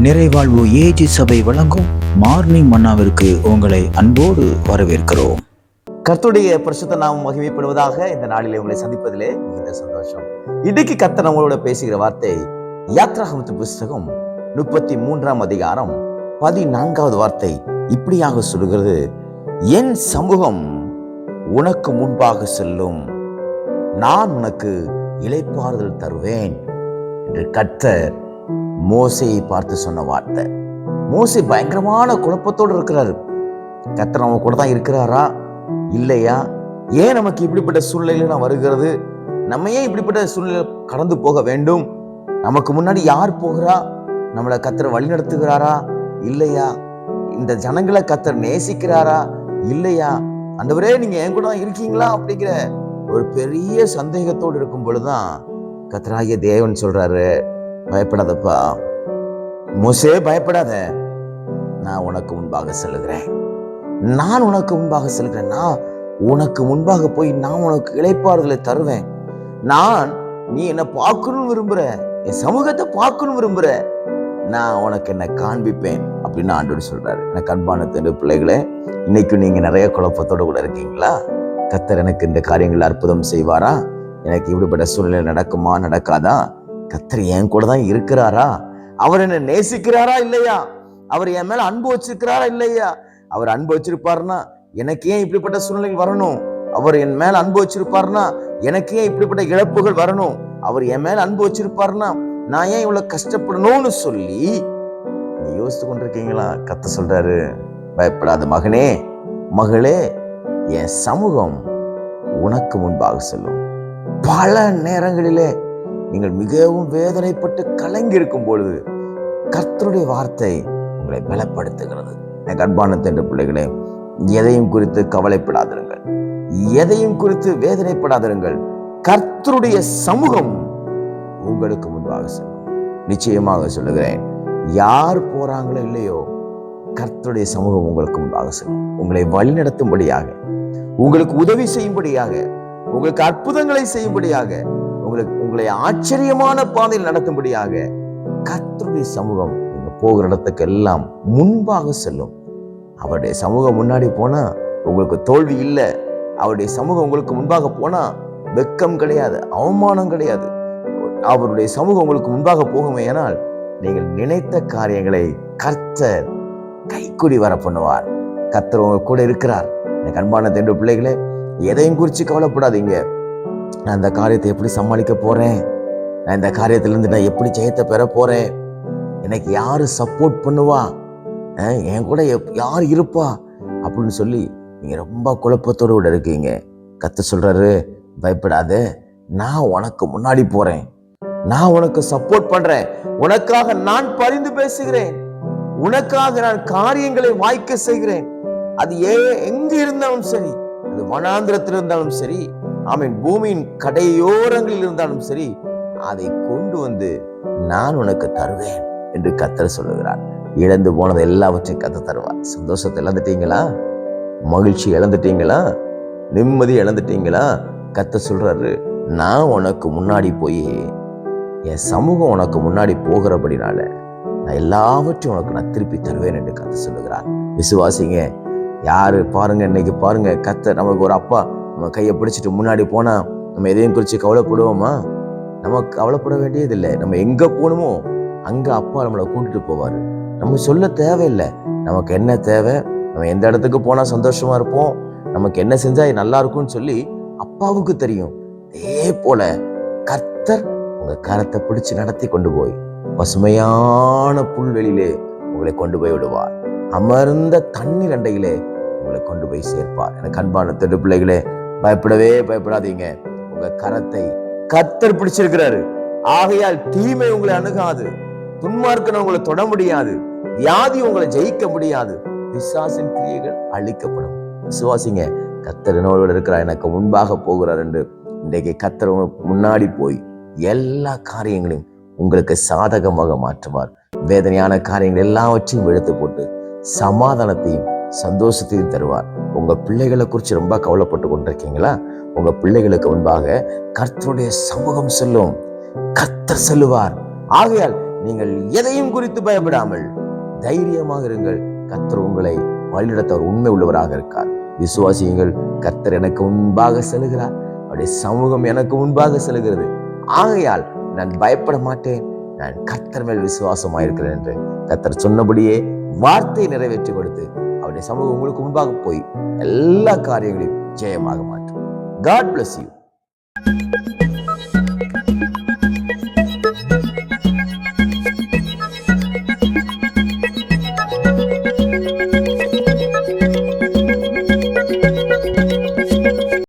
நிறைவாழ்வு AG சபை வழங்கும் morning மன்னாவிற்கு உங்களை அன்போடு வரவேற்கிறோம். கர்த்தருடைய பரிசுத்த நாமம் மகிமைப்படுவதாக. இந்த நாளிலே உங்களை சந்திப்பதிலே மிகுந்த சந்தோஷம். இன்னைக்கு கர்த்தர் நம்மளோட பேசுகிற வார்த்தை யாத்ராகமத்து புஸ்தகம் 33ஆம் அதிகாரம் 14வது வார்த்தை இப்படியாக சொல்லுகிறது: என் சமூகம் உனக்கு முன்பாக செல்லும், நான் உனக்கு இளைப்பாறுதல் தருவேன் என்று கர்த்தர் மோசையை பார்த்து சொன்ன வார்த்தை. மோசே பயங்கரமான குழப்பத்தோடு இருக்கிறாரு. கர்த்தர் நம்ம கூட தான் இருக்கிறாரா இல்லையா? ஏன் நமக்கு இப்படிப்பட்ட சூழ்நிலையில நான் வருகிறது? நம்ம ஏன் இப்படிப்பட்ட சூழ்நிலை கடந்து போக வேண்டும்? நமக்கு முன்னாடி யார் போகிறா? நம்மளை கர்த்தர் வழி நடத்துகிறாரா இல்லையா? இந்த ஜனங்களை கர்த்தர் நேசிக்கிறாரா இல்லையா? ஆண்டவரே, நீங்க என் கூட தான் இருக்கீங்களா அப்படிங்கிற ஒரு பெரிய சந்தேகத்தோடு இருக்கும் பொழுதுதான் கர்த்தராகிய தேவன் சொல்றாரு, பயப்படாதப்பா மோசே, பயப்படாத, நான் உனக்கு முன்பாக செல்லுகிறேன், நான் உனக்கு முன்பாக செல்கிறேன், நான் உனக்கு முன்பாக போய் நான் உனக்கு இளைப்பாறுதலை தருவேன், நீ என்ன பார்க்கணும்னு விரும்புற, என் சமூகத்தை பார்க்கணும் விரும்புற, நான் உனக்கு என்ன காண்பிப்பேன் அப்படின்னு ஆண்டவர் சொல்றாரு. எனக்கு அன்பான பிள்ளைகளே, இன்னைக்கு நீங்க நிறைய குழப்பத்தோட கூட இருக்கீங்களா? கர்த்தர் எனக்கு இந்த காரியங்கள் அற்புதம் செய்வாரா? எனக்கு இப்படிப்பட்ட சூழ்நிலை நடக்குமா நடக்காதா? கர்த்தர் என் கூட தான் இருக்கிறாரா? அவர் என்ன நேசிக்கிறாரா இல்லையா? அவர் என் மேல அன்பு வச்சிருக்கிறாரா இல்லையா? அவர் அன்பு வச்சிருப்பாருன்னா எனக்கு ஏன் இப்படிப்பட்ட சூழ்நிலை வரணும்? அவர் என் மேல அன்பு வச்சிருப்பாருன்னா எனக்கு ஏன் இப்படிப்பட்ட இழப்புகள் வரணும்? அவர் என் மேல அன்பு வச்சிருப்பாருன்னா நான் ஏன் இவ்வளவு கஷ்டப்படணும்னு சொல்லி நீங்க யோசித்து கொண்டிருக்கீங்களா? கர்த்தர் சொல்றாரு, பயப்படாத மகனே, மகளே, என் சமூகம் உனக்கு முன்பாக செல்லும். பல நேரங்களிலே நீங்கள் மிகவும் வேதனைப்பட்டு கலங்கி இருக்கும் பொழுது கர்த்தருடைய வார்த்தை உங்களை பலப்படுத்துகிறது. எனக்கு அன்பான பிள்ளைகளே, எதையும் குறித்து கவலைப்படாதிருங்கள், எதையும் குறித்து வேதனைப்படாதிருங்கள். கர்த்தருடைய சமூகம் உங்களுக்கு முன்பாக செல்லும். நிச்சயமாக சொல்லுகிறேன், யார் போறாங்களோ இல்லையோ, கர்த்தருடைய சமூகம் உங்களுக்கு முன்பாக செல்லும். உங்களை வழி நடத்தும்படியாக, உங்களுக்கு உதவி செய்யும்படியாக, உங்களுக்கு அற்புதங்களை செய்யும்படியாக, உங்களை ஆச்சரியமான பாதையில் நடத்தும்படியாக கர்த்தருடைய சமூகம் நீங்க போகிற இடத்துக்கு எல்லாம் முன்பாக செல்லும். அவருடைய சமூகம் முன்னாடி போனா உங்களுக்கு தோல்வி இல்லை. அவருடைய சமூகம் உங்களுக்கு முன்பாக போனா வெட்கம் கிடையாது, அவமானம் கிடையாது. அவருடைய சமூகம் உங்களுக்கு முன்பாக போகுமேயானால் நீங்கள் நினைத்த காரியங்களை கர்த்தர் கைக்கூடி வர பண்ணுவார். கர்த்தர் உங்க கூட இருக்கிறார். எனக்கு அன்பான பிள்ளைகளே, எதையும் குறித்து கவலைப்படாதீங்க. நான் இந்த காரியத்தை எப்படி சமாளிக்க போறேன்? நான் இந்த காரியத்திலிருந்து நான் எப்படி ஜெயத்தை பெற போறேன்? எனக்கு யாரு சப்போர்ட் பண்ணுவா? என் கூட யார் இருப்பா அப்படின்னு சொல்லி நீங்க ரொம்ப குழப்பத்தோடு கூட இருக்கீங்க. கர்த்தர் சொல்றாரு, பயப்படாத, நான் உனக்கு முன்னாடி போறேன், நான் உனக்கு சப்போர்ட் பண்றேன், உனக்காக நான் பரிந்து பேசுகிறேன், உனக்காக நான் காரியங்களை வாய்க்க செய்கிறேன். அது எங்க இருந்தாலும் சரி, அது வனாந்திரத்தில் இருந்தாலும் சரி, ஆமீன், பூமியின் கடையோரங்களில் இருந்தாலும் சரி, அதை கொண்டு வந்து நான் உனக்கு தருவேன் என்று கர்த்தர் சொல்லுகிறார். இழந்து போனதை எல்லாவற்றையும் கர்த்தர் தருவார். சந்தோஷத்தை இழந்துட்டீங்களா? மகிழ்ச்சி இழந்துட்டீங்களா? நிம்மதி இழந்துட்டீங்களா? கர்த்தர் சொல்றாரு, நான் உனக்கு முன்னாடி போய் என் சமூகம் உனக்கு முன்னாடி போகிறபடினால நான் எல்லாவற்றையும் உனக்கு நான் திருப்பி தருவேன் என்று கர்த்தர் சொல்லுகிறார். விசுவாசிங்க. யாரு பாருங்க, இன்னைக்கு பாருங்க, கர்த்தர் நமக்கு ஒரு அப்பா நம்ம கையை பிடிச்சிட்டு முன்னாடி போனா நம்ம எதையும் குறித்து கவலைப்படுவோமா? நமக்கு கவலைப்பட வேண்டியதில்லை. நம்ம எங்க போகணுமோ அங்க அப்பா நம்மளை கூட்டிட்டு போவாரு. நம்ம சொல்ல தேவையில்லை. நமக்கு என்ன தேவை, நம்ம எந்த இடத்துக்கு போனா சந்தோஷமா இருப்போம், நமக்கு என்ன செஞ்சா நல்லா இருக்கும்னு சொல்லி அப்பாவுக்கு தெரியும். அதே போல கர்த்தர் உங்க கரத்தை பிடிச்சு நடத்தி கொண்டு போய் பசுமையான புல்வெளியிலே உங்களை கொண்டு போய் விடுவார். அமர்ந்த தண்ணீர் அண்டையிலே உங்களை கொண்டு போய் சேர்ப்பார். எனக்கு அன்பான பிள்ளைகளே, பயப்படவே பயப்படாதீங்க. உங்க கரத்தை கர்த்தர் பிடிச்சிருக்கிறாரு. ஆகையால் தீமை உங்களை அணுகாது, துன்மார்க்கன் உங்களை தொட முடியாது, வியாதி உங்களை ஜெயிக்க முடியாது, பிசாசின் கிரியைகள் அழிக்கப்படும். விசுவாசிங்க. கர்த்தர் என்னோடு இருக்கிறார், எனக்கு முன்பாக போகிறார் என்று இன்றைக்கு கர்த்தர் முன்னாடி போய் எல்லா காரியங்களையும் உங்களுக்கு சாதகமாக மாற்றுவார். வேதனையான காரியங்கள் எல்லாவற்றையும் எடுத்து போட்டு சமாதானத்தையும் சந்தோஷத்தையும் தருவார். உங்க பிள்ளைகளை குறித்து ரொம்ப கவலைப்பட்டு கொண்டிருக்கீங்களா? உங்க பிள்ளைகளுக்கு முன்பாக கர்த்தருடைய சமூகம் செல்லும், கர்த்தர் செல்லுவார். ஆகையால் நீங்கள் எதையும் குறித்து பயப்படாமல் தைரியமாக இருங்கள். கர்த்தர் உங்களை வழிநடத்த உண்மை உள்ளவராக இருக்கார். விசுவாசியுங்கள், கர்த்தர் எனக்கு முன்பாக செல்கிறார், அவருடைய சமூகம் எனக்கு முன்பாக செல்கிறது. ஆகையால் நான் பயப்பட மாட்டேன், நான் கர்த்தர் மேல் விசுவாசமாயிருக்கிறேன் என்று கர்த்தர் சொன்னபடியே வார்த்தையை நிறைவேற்றி கொடுத்து அவருடைய சமூகம் உங்களுக்கு முன்பாக போய் எல்லா காரியங்களையும் ஜெயமாக மாற்றும். God bless you.